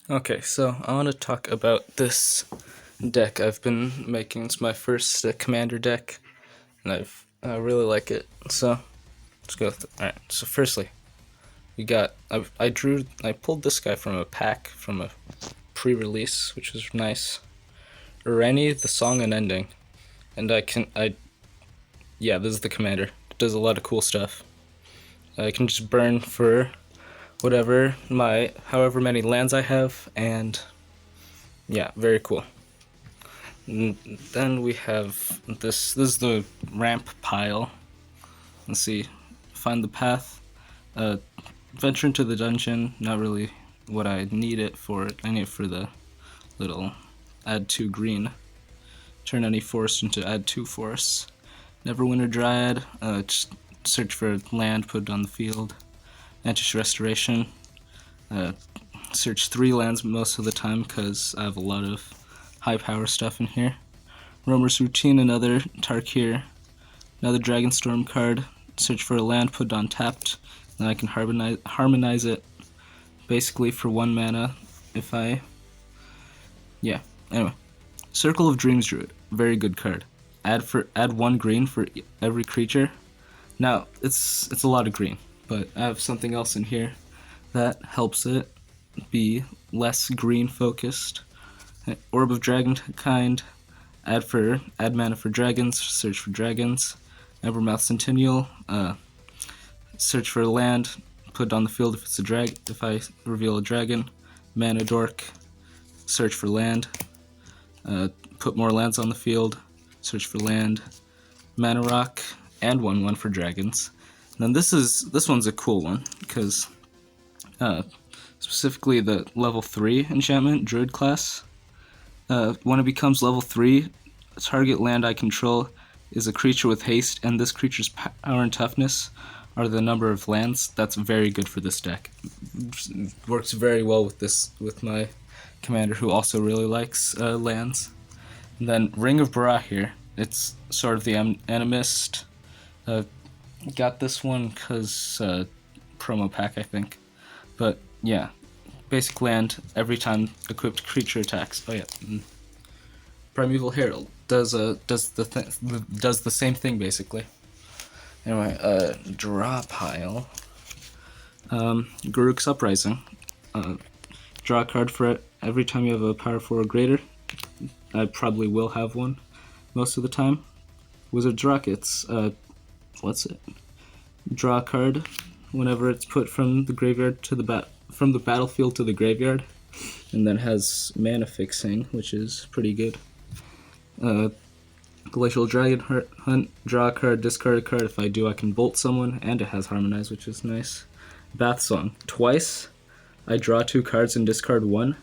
Okay, so I want to talk about this deck I've been making. It's my first commander deck, and I really like it. So let's go. All right. So firstly, we got I pulled this guy from a pack from a pre-release, which was nice. Urani, the song and ending, and I yeah, this is the commander. It does a lot of cool stuff. I can just burn for whatever my however many lands I have, and yeah, very cool. And then we have this. This is the ramp pile. Let's see. Find the path. Uh, venture into the dungeon. Not really what I need it for. I need it for the little add 2 green. Turn any forest into add 2 forests. Neverwinter Dryad. Just search for land, put it on the field. Antish Restoration. Search 3 lands most of the time because I have a lot of high power stuff in here. Roamer's Routine, another Tarkir, another Dragonstorm card. Search for a land, put it on tapped, then I can harmonize it basically for 1 mana if I. Yeah, anyway. Circle of Dreams Druid, very good card. Add 1 green for every creature. Now, it's a lot of green, but I have something else in here that helps it be less green focused. Orb of Dragonkind, add mana for dragons, search for dragons. Evermouth Centennial, search for a land, put it on the field if it's a if I reveal a dragon. Mana Dork, search for land, put more lands on the field, search for land. Mana Rock, and 1/1 for dragons. And then this one's a cool one because specifically the level 3 enchantment Druid class. When it becomes level 3, target land I control is a creature with haste, and this creature's power and toughness are the number of lands. That's very good for this deck. Works very well with my commander, who also really likes lands. And then Ring of Barahir. It's sort of the Animist. Got this one because promo pack, I think. But yeah, basic land every time equipped creature attacks. Oh yeah, Primeval Herald does the same thing basically. Anyway, draw pile. Garruk's Uprising. Draw a card for it every time you have a power 4 or greater. I probably will have one most of the time. Wizard's Rockets. What's it? Draw a card whenever it's put from the graveyard to from the battlefield to the graveyard, and then has mana fixing, which is pretty good. Glacial Dragon Hunt. Draw a card, discard a card. If I do, I can bolt someone, and it has Harmonize, which is nice. Bath Song. Twice, I draw 2 cards and discard 1,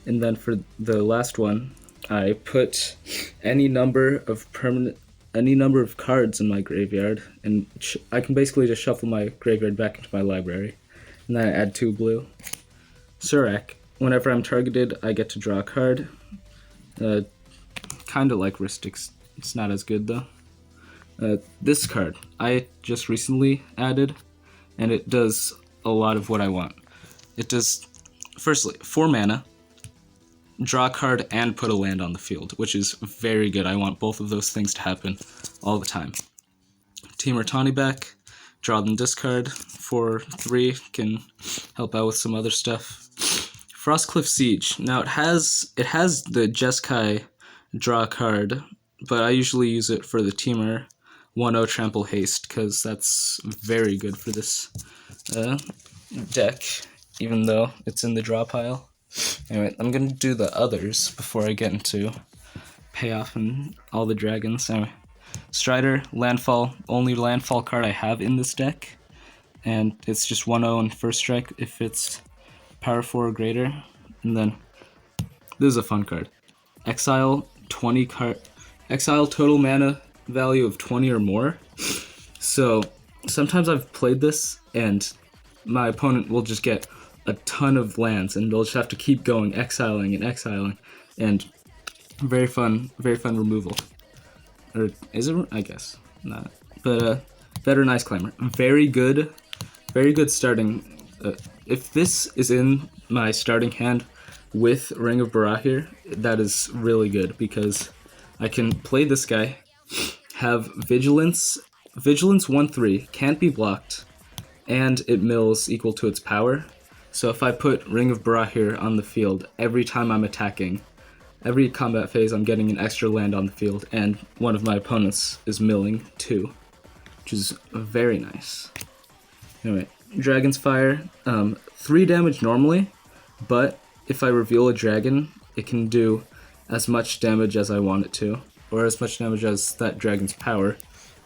and then for the last one, I put any number of cards in my graveyard, and I can basically just shuffle my graveyard back into my library, and then I add 2 blue. Surak. Whenever I'm targeted, I get to draw a card. Kinda like Rystix. It's not as good though. This card I just recently added, and it does a lot of what I want. It does, firstly, 4 mana, draw a card, and put a land on the field, which is very good. I want both of those things to happen all the time. Temur Tawnyback, draw and discard for 3, can help out with some other stuff. Frostcliff Siege. Now it has the Jeskai draw card, but I usually use it for the Temur 1/0 Trample Haste because that's very good for this deck, even though it's in the draw pile. Anyway, I'm gonna do the others before I get into payoff and all the dragons. Anyway, Strider, Landfall, only landfall card I have in this deck, and it's just 1/0 and first strike if it's power 4 or greater. And then this is a fun card. Exile total mana value of 20 or more. So sometimes I've played this and my opponent will just get a ton of lands, and they'll just have to keep going, exiling, and very fun removal. Or is it? I guess not. But Veteran Ice Climber, very good starting. If this is in my starting hand, with Ring of Barahir, that is really good because I can play this guy, have Vigilance 1/3, can't be blocked, and it mills equal to its power. So if I put Ring of Barahir on the field, every time I'm attacking, every combat phase I'm getting an extra land on the field, and one of my opponents is milling 2, which is very nice. Anyway, Dragon's Fire, 3 damage normally, but if I reveal a dragon, it can do as much damage as I want it to, or as much damage as that dragon's power.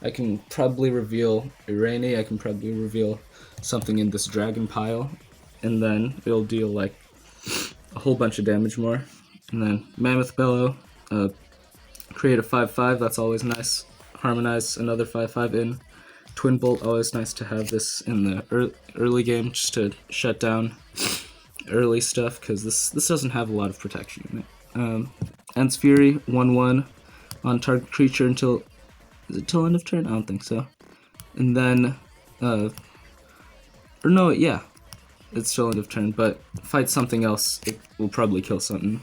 I can probably reveal Irani, I can probably reveal something in this dragon pile, and then it'll deal like a whole bunch of damage more. And then Mammoth Bellow, create a 5/5, that's always nice. Harmonize another 5/5 in. Twin Bolt, always nice to have this in the early game just to shut down early stuff, because this doesn't have a lot of protection in it. Ents Fury, 1/1 on target creature until, is it till end of turn? I don't think so. And then, or no, yeah, it's still end of turn, but fight something else, it will probably kill something.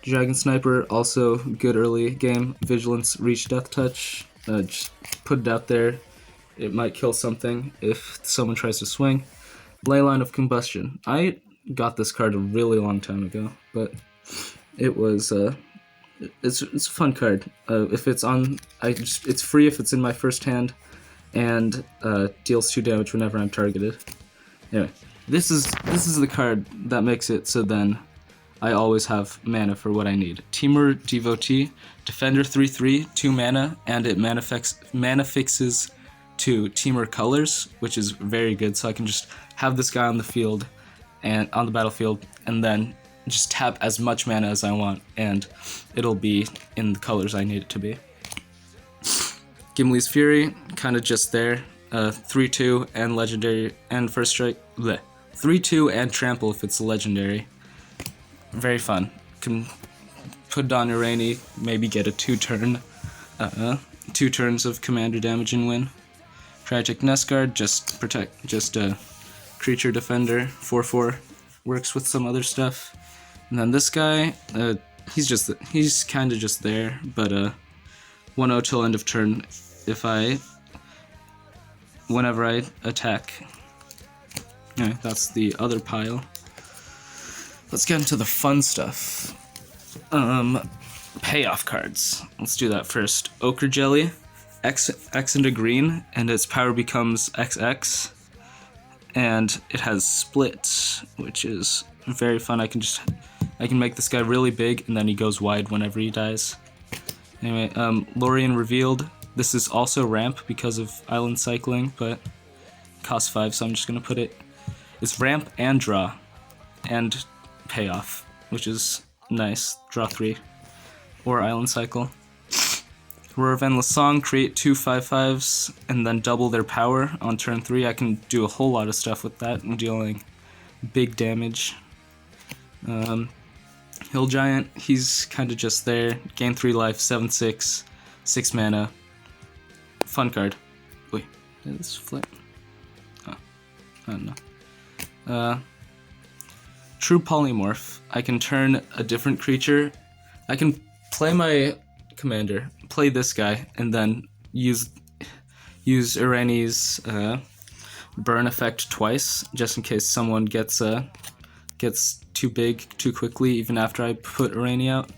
Dragon Sniper, also good early game. Vigilance, Reach, Death Touch, just put it out there. It might kill something if someone tries to swing. Leyline of Combustion. I got this card a really long time ago, but it was it's a fun card. If it's on, it's free if it's in my first hand, and deals 2 damage whenever I'm targeted. Anyway, this is the card that makes it so then I always have mana for what I need. Temur Devotee, Defender 3/3, 2 mana, and it mana fixes to Temur colors, which is very good. So I can just have this guy on the field and on the battlefield, and then just tap as much mana as I want, and it'll be in the colors I need it to be. Gimli's Fury, kind of just there. 3/2 and legendary and first strike. 3/2 and trample if it's a legendary. Very fun. Can put it on Irani, maybe get a 2-turn, 2 turns of commander damage and win. Tragic Nestguard, just protect, just a creature defender. 4/4 works with some other stuff. And then this guy, he's kind of just there, but 1/0 till end of turn. Whenever I attack. Anyway, that's the other pile. Let's get into the fun stuff. Payoff cards. Let's do that first. Ochre Jelly, X into green, and its power becomes XX. And it has Split, which is very fun. I can make this guy really big, and then he goes wide whenever he dies. Anyway, Lorien Revealed. This is also ramp because of island cycling, but costs 5, so I'm just gonna put it. It's ramp and draw, and payoff, which is nice. Draw 3, or island cycle. Roar of Endless Song, create 2 5/5s, and then double their power on turn 3. I can do a whole lot of stuff with that, and dealing big damage. Hill Giant, he's kind of just there. Gain 3 life, 7/6, 6 mana. Fun card. Wait, did this flip? Oh, I don't know. True Polymorph. I can turn a different creature. I can play my commander, play this guy, and then use Irani's burn effect twice, just in case someone gets too big too quickly, even after I put Irani out.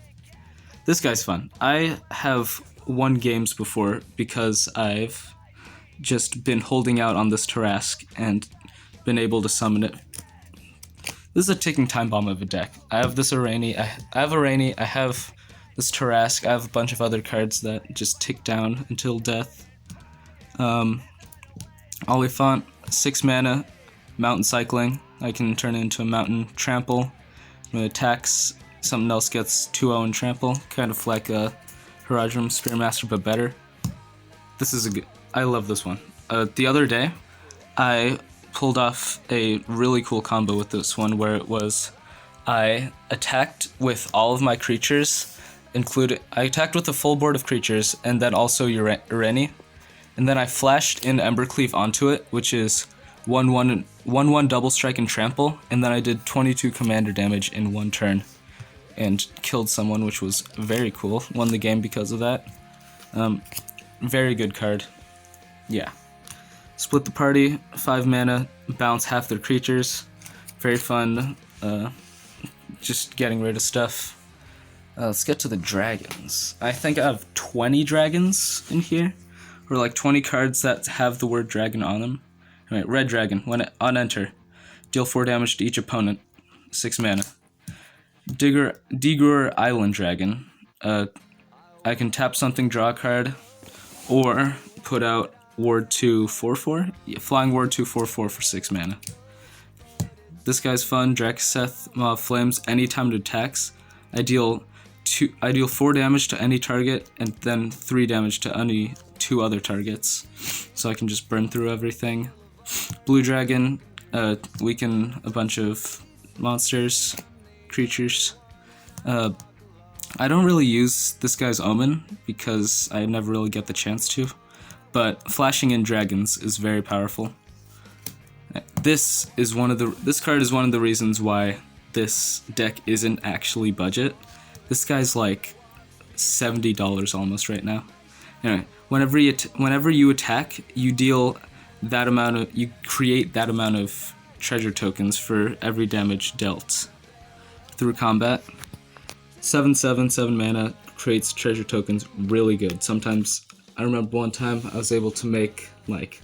This guy's fun. I have won games before because I've just been holding out on this Tarrasque and been able to summon it. This is a ticking time bomb of a deck. I have this Irani, I have this Tarrasque, I have a bunch of other cards that just tick down until death. Oliphant, 6 mana, mountain cycling. I can turn it into a mountain trample. When it attacks, something else gets 2/0 and trample, kind of like a Haradrim Spearmaster, but better. This is I love this one. The other day, I pulled off a really cool combo with this one, where it was, I attacked with all of my creatures, I attacked with a full board of creatures, and then also Irani, and then I flashed in Embercleave onto it, which is 1/1 1/1 double strike and trample, and then I did 22 commander damage in one turn and killed someone, which was very cool. Won the game because of that. Very good card. Yeah. Split the party, 5 mana, bounce half their creatures. Very fun, just getting rid of stuff. Let's get to the dragons. I think I have 20 dragons in here, or like 20 cards that have the word dragon on them. Alright, red dragon, when on enter, deal 4 damage to each opponent, 6 mana. Digger Island Dragon, I can tap something, draw a card, or put out Ward 2 4/4. Yeah, flying Ward 2 4/4 for 6 mana. This guy's fun. Drakeseth Maw of Flames. Anytime it attacks, I deal 4 damage to any target, and then 3 damage to any 2 other targets. So I can just burn through everything. Blue Dragon, weaken a bunch of monsters, creatures. I don't really use this guy's Omen because I never really get the chance to, but flashing in dragons is very powerful. This card is one of the reasons why this deck isn't actually budget. This guy's like $70 almost right now. Anyway, whenever you attack, you create that amount of treasure tokens for every damage dealt through combat. 7/7, 7 mana, creates treasure tokens really good. Sometimes, I remember one time I was able to make like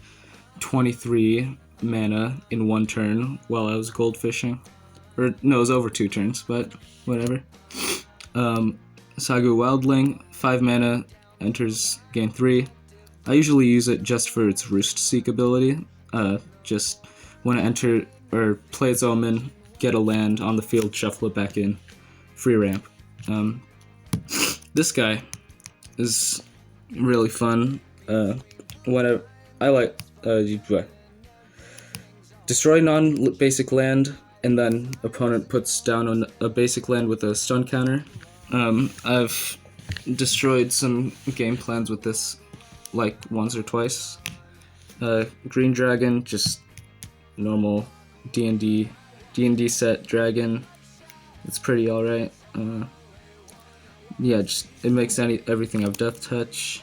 23 mana in one turn while I was gold fishing. Or, no, it was over 2 turns, but whatever. Sagu Wildling, 5 mana, enters, gain 3. I usually use it just for its Roost Seek ability. Just want to enter, or play its Omen, get a land on the field, shuffle it back in, free ramp. This guy is really fun. Destroy non-basic land, and then opponent puts down a basic land with a stun counter. I've destroyed some game plans with this like once or twice. Green Dragon, just normal D&D set dragon. It's pretty alright. Yeah, just it makes everything have Death Touch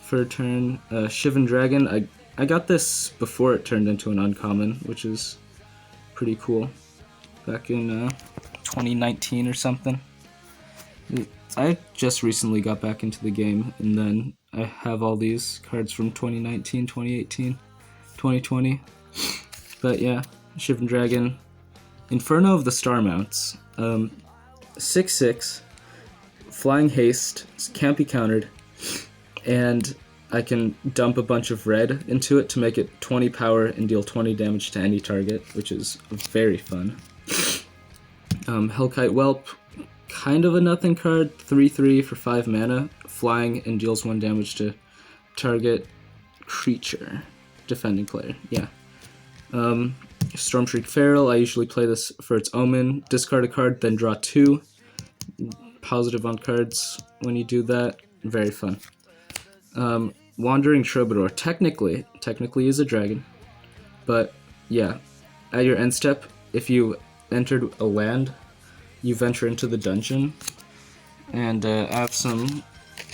for a turn. Shivan Dragon, I got this before it turned into an uncommon, which is pretty cool. Back in 2019 or something. I just recently got back into the game, and then I have all these cards from 2019, 2018, 2020. But yeah, Shivan Dragon. Inferno of the Star Mounts. 6/6. Flying Haste, can't be countered, and I can dump a bunch of red into it to make it 20 power and deal 20 damage to any target, which is very fun. Hellkite Whelp, kind of a nothing card, 3/3 for 5 mana, flying and deals 1 damage to target creature, defending player, yeah. Stormshriek Feral, I usually play this for its Omen, discard a card, then draw 2. Positive on cards when you do that, very fun. Wandering Troubadour, technically is a dragon, but yeah, at your end step, if you entered a land, you venture into the dungeon, and I have some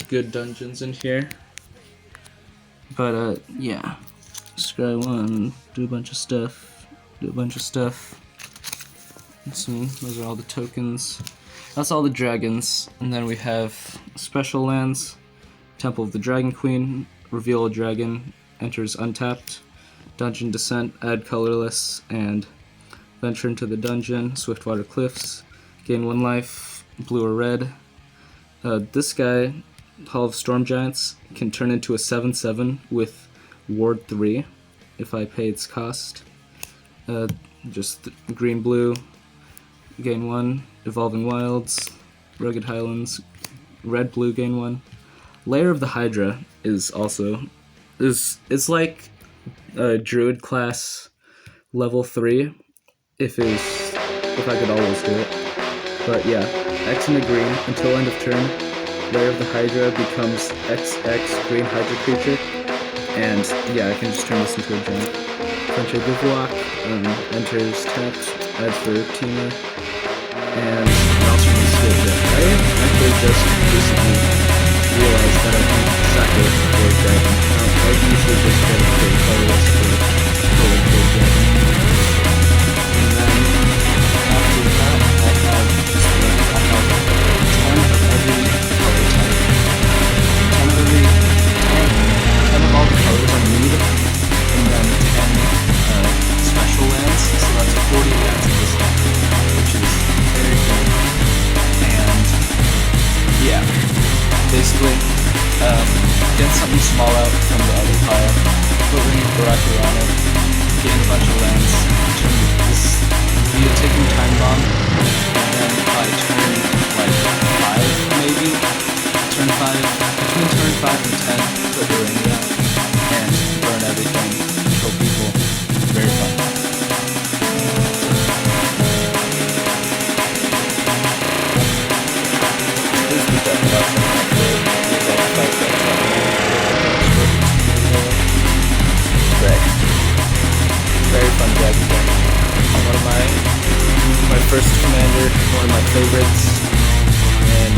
good dungeons in here, but yeah, scry 1, do a bunch of stuff, so those are all the tokens. That's all the dragons, and then we have special lands. Temple of the Dragon Queen, reveal a dragon, enters untapped. Dungeon Descent, add colorless, and venture into the dungeon. Swiftwater Cliffs, gain 1 life, blue or red. This guy, Hall of Storm Giants, can turn into a 7/7 with Ward 3 if I pay its cost. Just green-blue, gain 1. Evolving Wilds, Rugged Highlands, red-blue, gain 1. Lair of the Hydra is also it's like a druid class level 3 if I could always do it. But yeah, X and a green until end of turn. Lair of the Hydra becomes XX green Hydra creature, and yeah, I can just turn this into a giant. French Bivouac, enters text, adds for teamer, and mouse from the skip deck. I actually just recently realized that I can sack it for dragon. I usually just get it for colorless for dragon. And then after that, I have 10 of every color type. 10 of all the colors I need, and then 10 special lands, so that's 40 lands in this deck, which is very good. And yeah, basically, get something small out from the other pile, put Ring of Baraki on it, gain a bunch of lands, turn this via taking Time Bomb, and then by turn like 5 maybe, between turn 5 and 10, put the ring down, and burn everything, kill people. Very fun. This is the deck that I was thinking of. Very fun deck again. One of my first commander, one of my favorites, and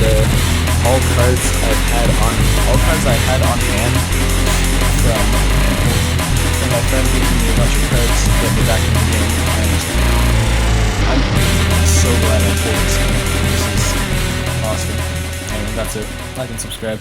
all cards I had on hand from my friend giving me a bunch of cards that were back in the game, and I'm so glad I pulled this game. This is awesome. And that's it. Like and subscribe.